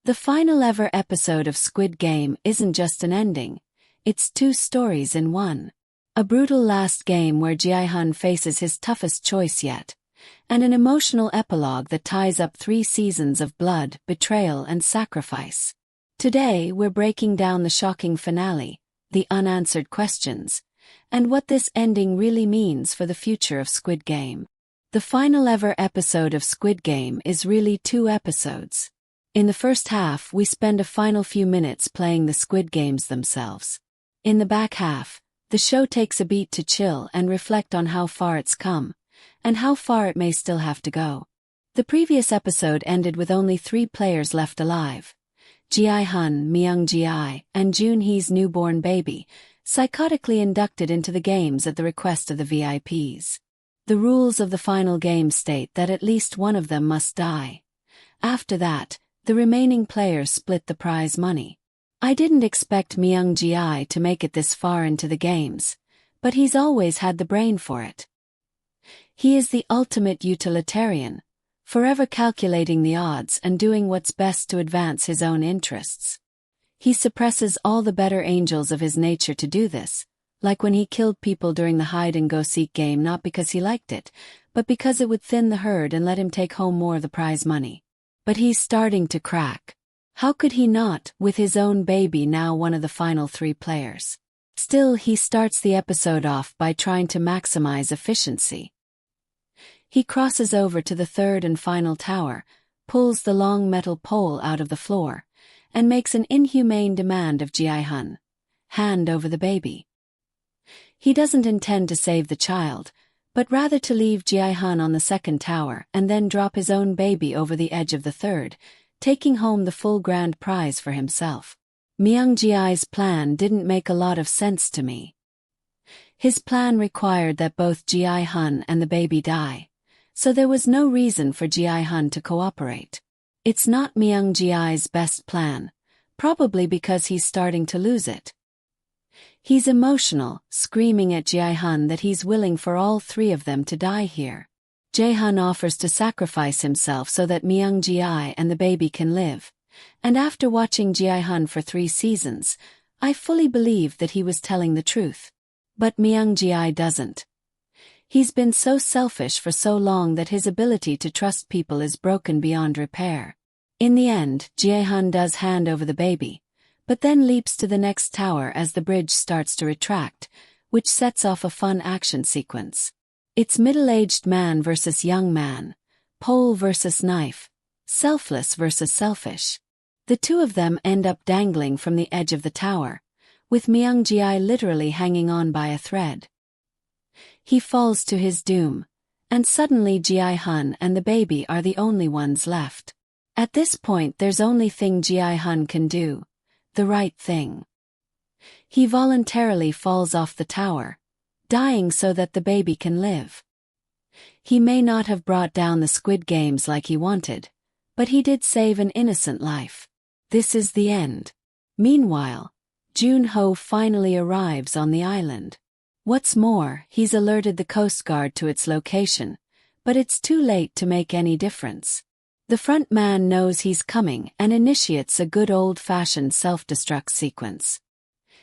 The final ever episode of Squid Game isn't just an ending, it's two stories in one. A brutal last game where Gi-hun faces his toughest choice yet, and an emotional epilogue that ties up 3 seasons of blood, betrayal and sacrifice. Today we're breaking down the shocking finale, the unanswered questions, and what this ending really means for the future of Squid Game. The final ever episode of Squid Game is really 2 episodes. In the first half, we spend a final few minutes playing the Squid Games themselves. In the back half, the show takes a beat to chill and reflect on how far it's come, and how far it may still have to go. The previous episode ended with only 3 players left alive: Gi-hun, Myung-gi, and Jun-hee's newborn baby, psychotically inducted into the games at the request of the VIPs. The rules of the final game state that at least one of them must die. After that, the remaining players split the prize money. I didn't expect Myung-gi to make it this far into the games, but he's always had the brain for it. He is the ultimate utilitarian, forever calculating the odds and doing what's best to advance his own interests. He suppresses all the better angels of his nature to do this, like when he killed people during the hide-and-go-seek game not because he liked it, but because it would thin the herd and let him take home more of the prize money. But he's starting to crack. How could he not, with his own baby now one of the final 3 players? Still, he starts the episode off by trying to maximize efficiency. He crosses over to the 3rd and final tower, pulls the long metal pole out of the floor, and makes an inhumane demand of Gi-hun: hand over the baby. He doesn't intend to save the child, but rather to leave Gi-hun on the 2nd tower and then drop his own baby over the edge of the 3rd, taking home the full grand prize for himself. Myung-gi's plan didn't make a lot of sense to me. His plan required that both Gi-hun and the baby die, so there was no reason for Gi-hun to cooperate. It's not Myung-gi's best plan, probably because he's starting to lose it. He's emotional, screaming at Gi-hun that he's willing for all 3 of them to die here. Gi-hun offers to sacrifice himself so that Myung-gi and the baby can live, and after watching Gi-hun for 3 seasons, I fully believed that he was telling the truth. But Myung-gi doesn't. He's been so selfish for so long that his ability to trust people is broken beyond repair. In the end, Gi-hun does hand over the baby, but then leaps to the next tower as the bridge starts to retract, which sets off a fun action sequence. It's middle-aged man versus young man, pole versus knife, selfless versus selfish. The 2 of them end up dangling from the edge of the tower, with Myung-gi literally hanging on by a thread. He falls to his doom, and suddenly Gi-hun and the baby are the only ones left. At this point there's only thing Gi-hun can do: the right thing. He voluntarily falls off the tower, dying so that the baby can live. He may not have brought down the Squid Games like he wanted, but he did save an innocent life. This is the end. Meanwhile, Jun-ho finally arrives on the island. What's more, he's alerted the Coast Guard to its location, but it's too late to make any difference. The front man knows he's coming and initiates a good old-fashioned self-destruct sequence.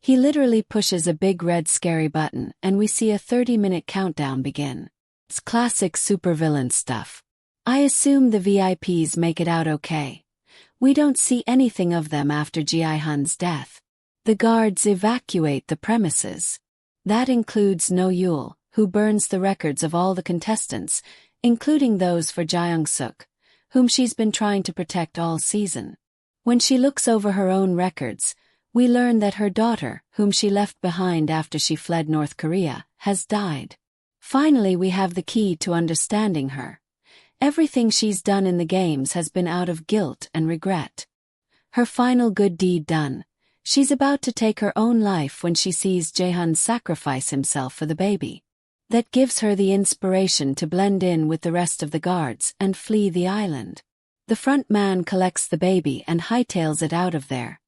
He literally pushes a big red scary button and we see a 30-minute countdown begin. It's classic supervillain stuff. I assume the VIPs make it out okay. We don't see anything of them after Gi-hun's death. The guards evacuate the premises. That includes No Yul, who burns the records of all the contestants, including those for Jaeyoung-suk, whom she's been trying to protect all season. When she looks over her own records, we learn that her daughter, whom she left behind after she fled North Korea, has died. Finally, we have the key to understanding her. Everything she's done in the games has been out of guilt and regret. Her final good deed done, she's about to take her own life when she sees Gi-hun sacrifice himself for the baby. That gives her the inspiration to blend in with the rest of the guards and flee the island. The front man collects the baby and hightails it out of there,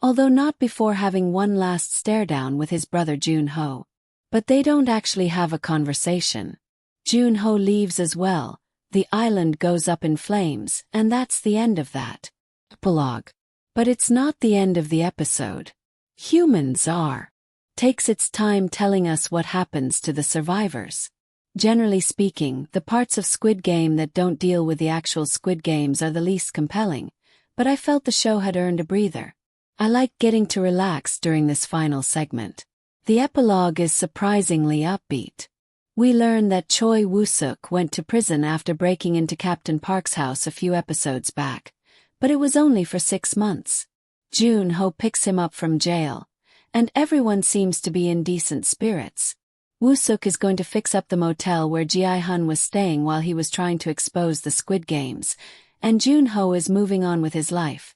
although not before having one last stare-down with his brother Jun-ho. But they don't actually have a conversation. Jun-ho leaves as well, the island goes up in flames, and that's the end of that. Epilogue. But it's not the end of the episode. Humans are. Takes its time telling us what happens to the survivors. Generally speaking, the parts of Squid Game that don't deal with the actual Squid Games are the least compelling, but I felt the show had earned a breather. I like getting to relax during this final segment. The epilogue is surprisingly upbeat. We learn that Choi Woo-suk went to prison after breaking into Captain Park's house a few episodes back, but it was only for 6 months. Jun-ho picks him up from jail, and everyone seems to be in decent spirits. Woo-suk is going to fix up the motel where Gi-hun was staying while he was trying to expose the Squid Games, and Jun-ho is moving on with his life.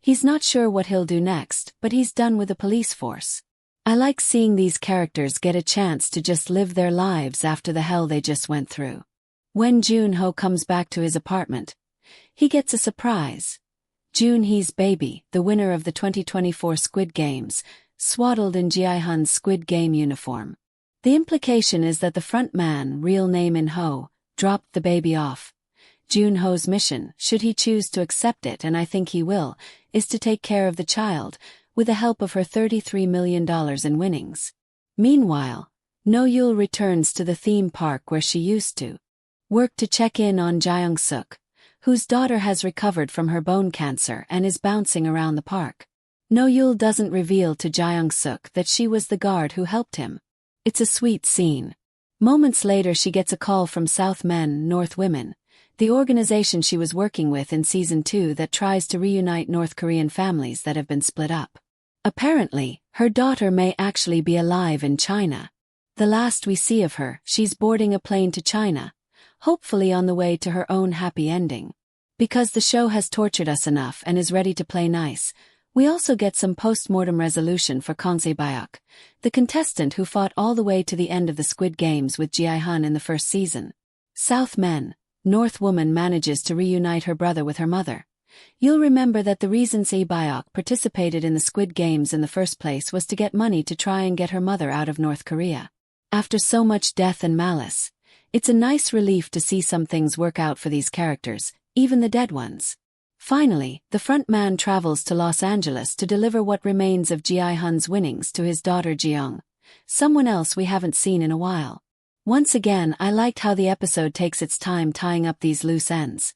He's not sure what he'll do next, but he's done with the police force. I like seeing these characters get a chance to just live their lives after the hell they just went through. When Jun-ho comes back to his apartment, he gets a surprise. Jun-hee's baby, the winner of the 2024 Squid Games, swaddled in Gi-hun's Squid Game uniform. The implication is that the front man, real name In-ho, dropped the baby off. Jun-ho's mission, should he choose to accept it, and I think he will, is to take care of the child, with the help of her $33 million in winnings. Meanwhile, No-yul returns to the theme park where she used to work to check in on Jaeyoung-suk, whose daughter has recovered from her bone cancer and is bouncing around the park. No-yul doesn't reveal to Jaeyoung-suk that she was the guard who helped him. It's a sweet scene. Moments later she gets a call from South Men, North Women, the organization she was working with in Season 2 that tries to reunite North Korean families that have been split up. Apparently, her daughter may actually be alive in China. The last we see of her, she's boarding a plane to China, hopefully on the way to her own happy ending. Because the show has tortured us enough and is ready to play nice, we also get some post-mortem resolution for Kang Se-byuk, the contestant who fought all the way to the end of the Squid Games with Gi-hun in the first season. South Men, North Woman manages to reunite her brother with her mother. You'll remember that the reason Se-byuk participated in the Squid Games in the first place was to get money to try and get her mother out of North Korea. After so much death and malice, it's a nice relief to see some things work out for these characters, even the dead ones. Finally, the front man travels to Los Angeles to deliver what remains of Gi-hun's winnings to his daughter Jeong, someone else we haven't seen in a while. Once again, I liked how the episode takes its time tying up these loose ends.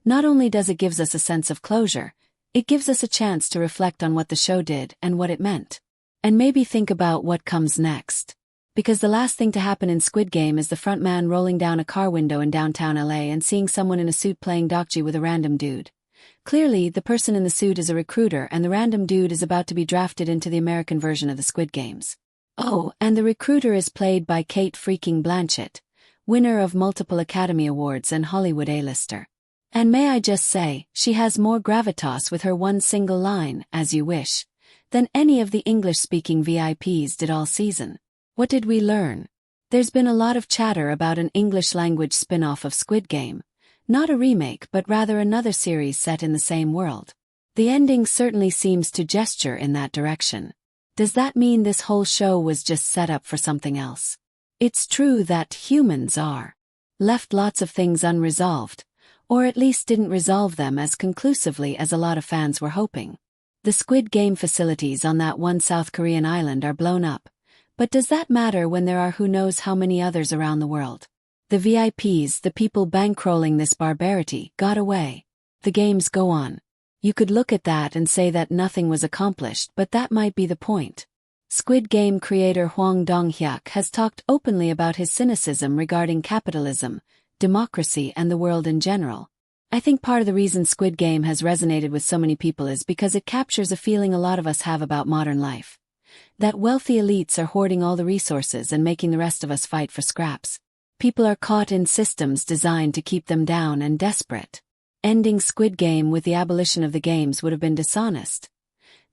Not only does it give us a sense of closure, it gives us a chance to reflect on what the show did and what it meant. And maybe think about what comes next. Because the last thing to happen in Squid Game is the front man rolling down a car window in downtown LA and seeing someone in a suit playing dokji with a random dude. Clearly, the person in the suit is a recruiter and the random dude is about to be drafted into the American version of the Squid Games. Oh, and the recruiter is played by Cate freaking Blanchett, winner of multiple Academy Awards and Hollywood A-lister. And may I just say, she has more gravitas with her one single line, "as you wish," than any of the English-speaking VIPs did all season. What did we learn? There's been a lot of chatter about an English-language spin-off of Squid Game. Not a remake but rather another series set in the same world. The ending certainly seems to gesture in that direction. Does that mean this whole show was just set up for something else? It's true that humans are left lots of things unresolved, or at least didn't resolve them as conclusively as a lot of fans were hoping. The Squid Game facilities on that one South Korean island are blown up, but does that matter when there are who knows how many others around the world? The VIPs, the people bankrolling this barbarity, got away. The games go on. You could look at that and say that nothing was accomplished, but that might be the point. Squid Game creator Hwang Dong-hyuk has talked openly about his cynicism regarding capitalism, democracy and the world in general. I think part of the reason Squid Game has resonated with so many people is because it captures a feeling a lot of us have about modern life. That wealthy elites are hoarding all the resources and making the rest of us fight for scraps. People are caught in systems designed to keep them down and desperate. Ending Squid Game with the abolition of the games would have been dishonest.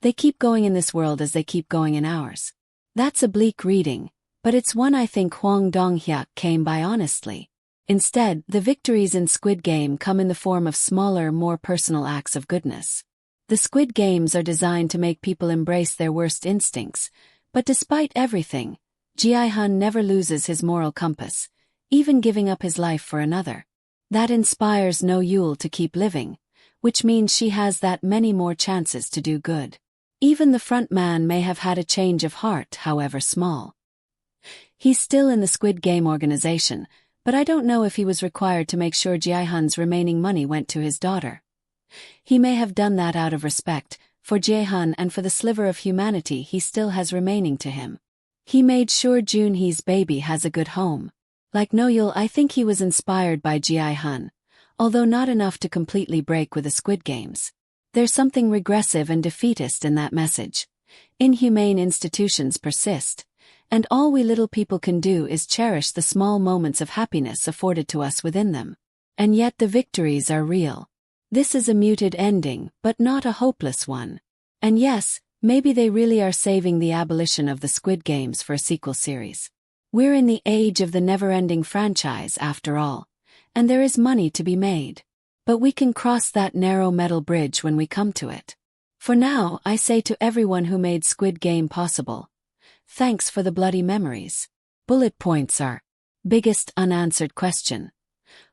They keep going in this world as they keep going in ours. That's a bleak reading, but it's one I think Hwang Dong-hyuk came by honestly. Instead, the victories in Squid Game come in the form of smaller, more personal acts of goodness. The Squid Games are designed to make people embrace their worst instincts, but despite everything, Gi-hun never loses his moral compass, even giving up his life for another. That inspires No-yul to keep living, which means she has that many more chances to do good. Even the front man may have had a change of heart, however small. He's still in the Squid Game organization, but I don't know if he was required to make sure Gi-hun's remaining money went to his daughter. He may have done that out of respect for Gi-hun and for the sliver of humanity he still has remaining to him. He made sure Joon-hee's baby has a good home. Like Noyeol, I think he was inspired by Gi-hun, although not enough to completely break with the Squid Games. There's something regressive and defeatist in that message. Inhumane institutions persist, and all we little people can do is cherish the small moments of happiness afforded to us within them. And yet the victories are real. This is a muted ending, but not a hopeless one. And yes, maybe they really are saving the abolition of the Squid Games for a sequel series. We're in the age of the never-ending franchise, after all, and there is money to be made. But we can cross that narrow metal bridge when we come to it. For now, I say to everyone who made Squid Game possible, thanks for the bloody memories. Bullet points are: biggest unanswered question.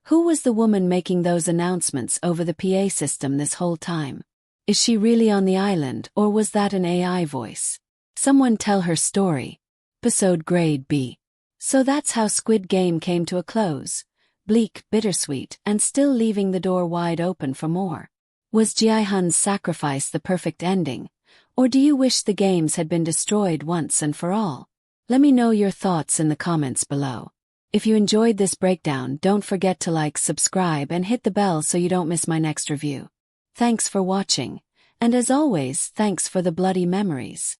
Who was the woman making those announcements over the PA system this whole time? Is she really on the island, or was that an AI voice? Someone tell her story. Episode grade B. So that's how Squid Game came to a close. Bleak, bittersweet, and still leaving the door wide open for more. Was Gi-hun's sacrifice the perfect ending, or do you wish the games had been destroyed once and for all? Let me know your thoughts in the comments below. If you enjoyed this breakdown, don't forget to like, subscribe, and hit the bell so you don't miss my next review. Thanks for watching, and as always, thanks for the bloody memories.